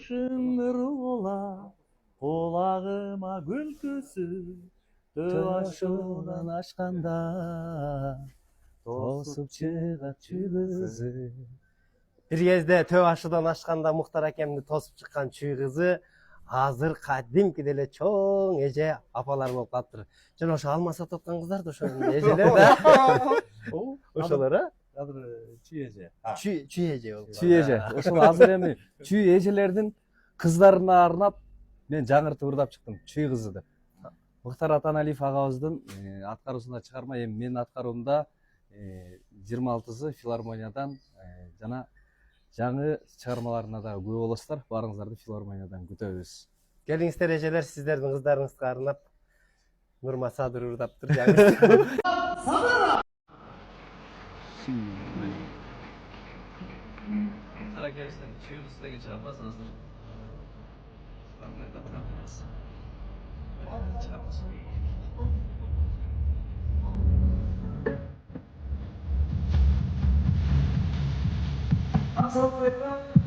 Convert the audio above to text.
Kuşun ola kulağıma gülküsü Tövaşudan aşkanda Tosup çıkak çüğüzü. Bir кезде төп ашудан ашқанда Мұхтар әкемді тосып шыққан чүй қызы азыр кадимки деле чоң эже апалар болуп калыптыр. Жана ошо алма сатып аткан кыздар да ошо эжелер да. Ошолор Азыр чүй эже. чүй эже болуп. Чүй эже. Ошол азыр эми чүй эжелердин кыздарына арнап мен жаңыртып ырдап чыктым чүй кызы деп. Мухтар Атаналиев агабыздын аткаруусунда чыгарма, эми менин аткаруумда 26-сы филармониядан жана жаңы чыгармаларына да күбө болосуздар. Баарыңыздарды филармониядан күтөбүз. Келиңиздер эжелер, сиздердин кыздарыңызга арнап Нурма Садыр ырдаптыр жаңы. Arkadaşlar çığ usta geçer yapmazsanız Assalamualaikum.